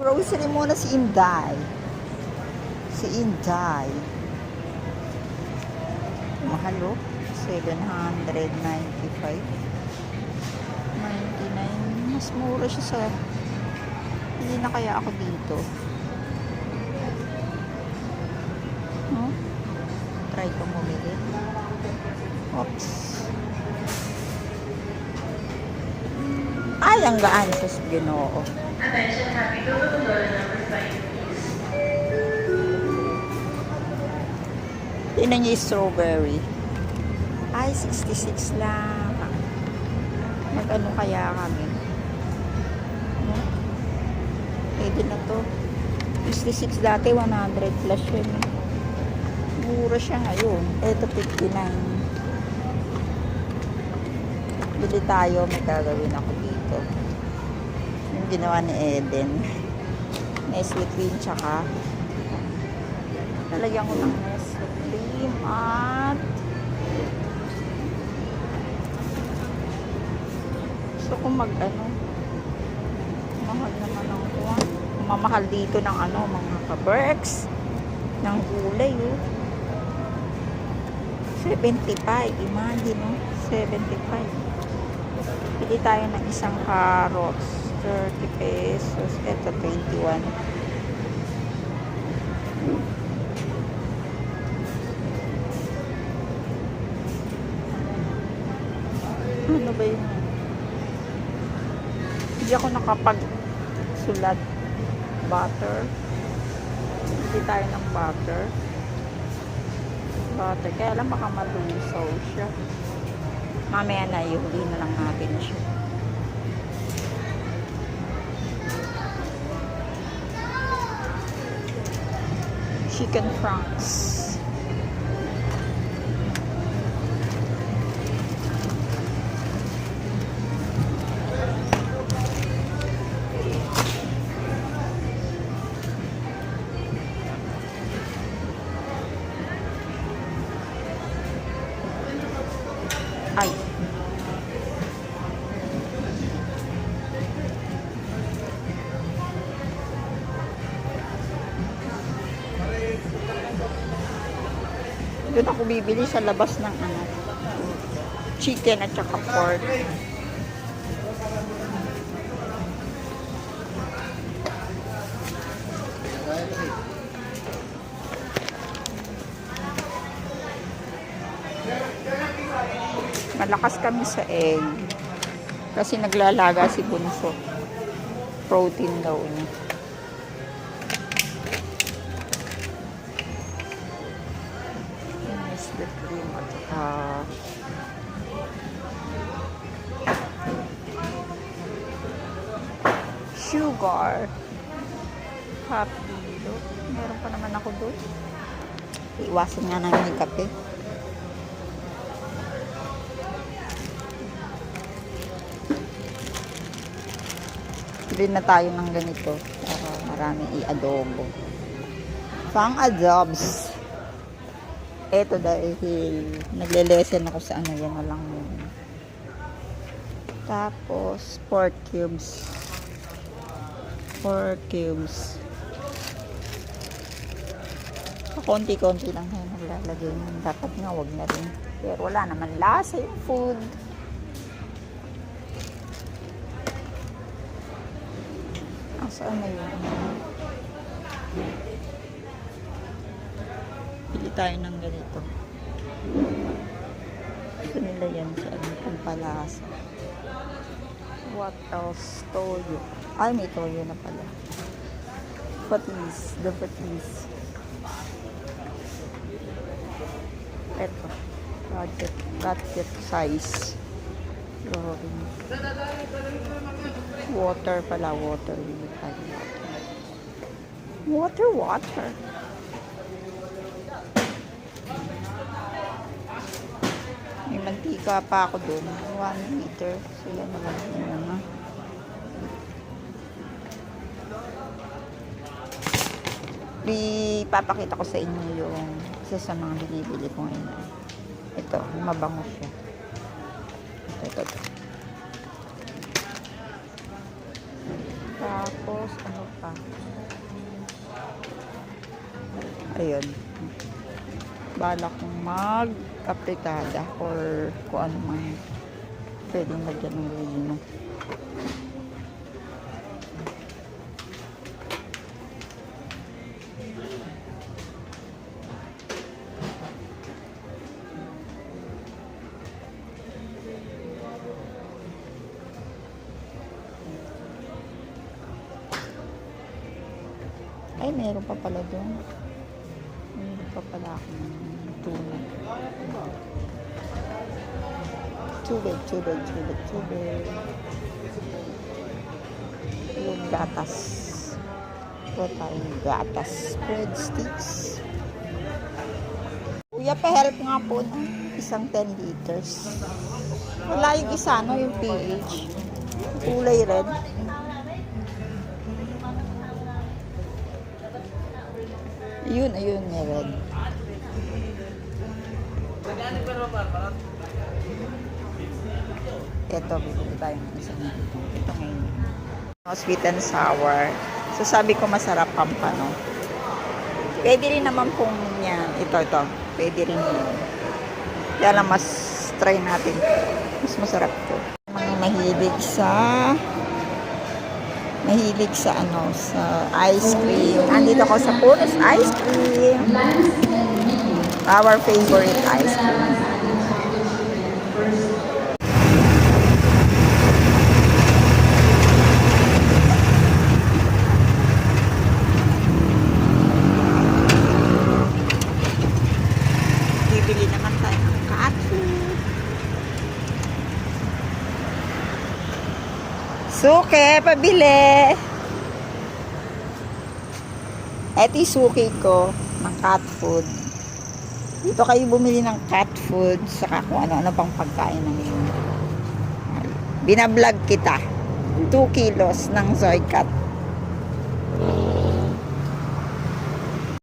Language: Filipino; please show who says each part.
Speaker 1: Grocery muna si Inday. Si Inday. Mahal oh. 795. 99. Mas mura siya sa... Hindi na kaya ako dito. No? Try ko bumili. Oops. Ay, ang gaan sa Ginoo.
Speaker 2: Attention, happy to $2 number 5, please.
Speaker 1: Tingnan niyo yung strawberry. Ay, 66 lang. Mag-ano kaya kami? No? Pwede na to. 66 dati, 100 plus yun. Mura siya ngayon. Ito, 59. Bili tayo, may gagawin ako dito. Yung ginawa ni Eden. Nestle cream, tsaka nalagyan ko ng Nestle cream at gusto ko mag-ano, mahal naman ang kuha. Mamahal dito ng ano, mga ka-Berks ng gulay oh. 75, imagine oh, 75. Pili tayo ng isang carrots, 30 pesos. Ito, 21. Ano ba yun? Hindi ako nakapag-sulat. Butter. Pili tayo ng butter. Butter. Kaya lang baka malusaw siya. Mamaya na, ihuli na lang natin siya. Chicken franks. Ay. Doon ako bibili sa labas ng ano, chicken at saka pork. Malakas kami sa egg. Kasi naglalaga si Bunso. Protein daw niya. Nestle cream at saka sugar. Half kilo. Meron pa naman ako doon. Iwasan nga namin yung kape. Bili na tayo ng ganito para maraming i-adobo. Pang adobs. Eto dahil nagle-lesson ako sa ano, yan na lang yun. Tapos pork cubes. Pork cubes. Konti-konti lang tayo naglalagay. Dapat nga wag na rin. Pero wala naman lasa yung food. Saan na yun? Pili tayo ng ganito. Ito nila yan sa ano, pampalasa. What else? Toyo. Ay, may toyo na pala. Patis. The patis. Ito. Budget size. Water pala, water. Water. May mantika pa ako dun. 1 liter. So, yan naman muna. Papakita ko sa inyo yung isa sa mga binibili ko ngayon. Ito, mabango siya. Ito. Tapos, ano pa? Ayun. Bala kong mag-apritada or kung ano man pwedeng lagyan ng relleno. Ay, meron pa pala doon. Meron pa pala akong tubig. Tubig. Yung gatas. Ito tayong gatas. Breadsticks. Kuya, pa-help nga po ng isang 10 liters. Wala yung isa, no? Yung PH. Kulay red. Ayun, yung red. Ito, bibili tayo ng isang ito ngayon. Sweet and sour. So, sabi ko masarap pampano. Pwede rin naman pong yan. Ito. Pwede rin yun. Kaya lang mas try natin. Mas masarap to. Mga mahilig sa ice cream. Andito ako sa Punos Ice Cream. Our favorite ice cream. Bibili naman tayo ng cat food. Suke, pabili. Ito yung suki ko ng cat food. Dito kayo bumili ng cat food saka kung ano-ano pang pagkain ng yun. Binablog kita. 2 kilos ng Zoy Cat.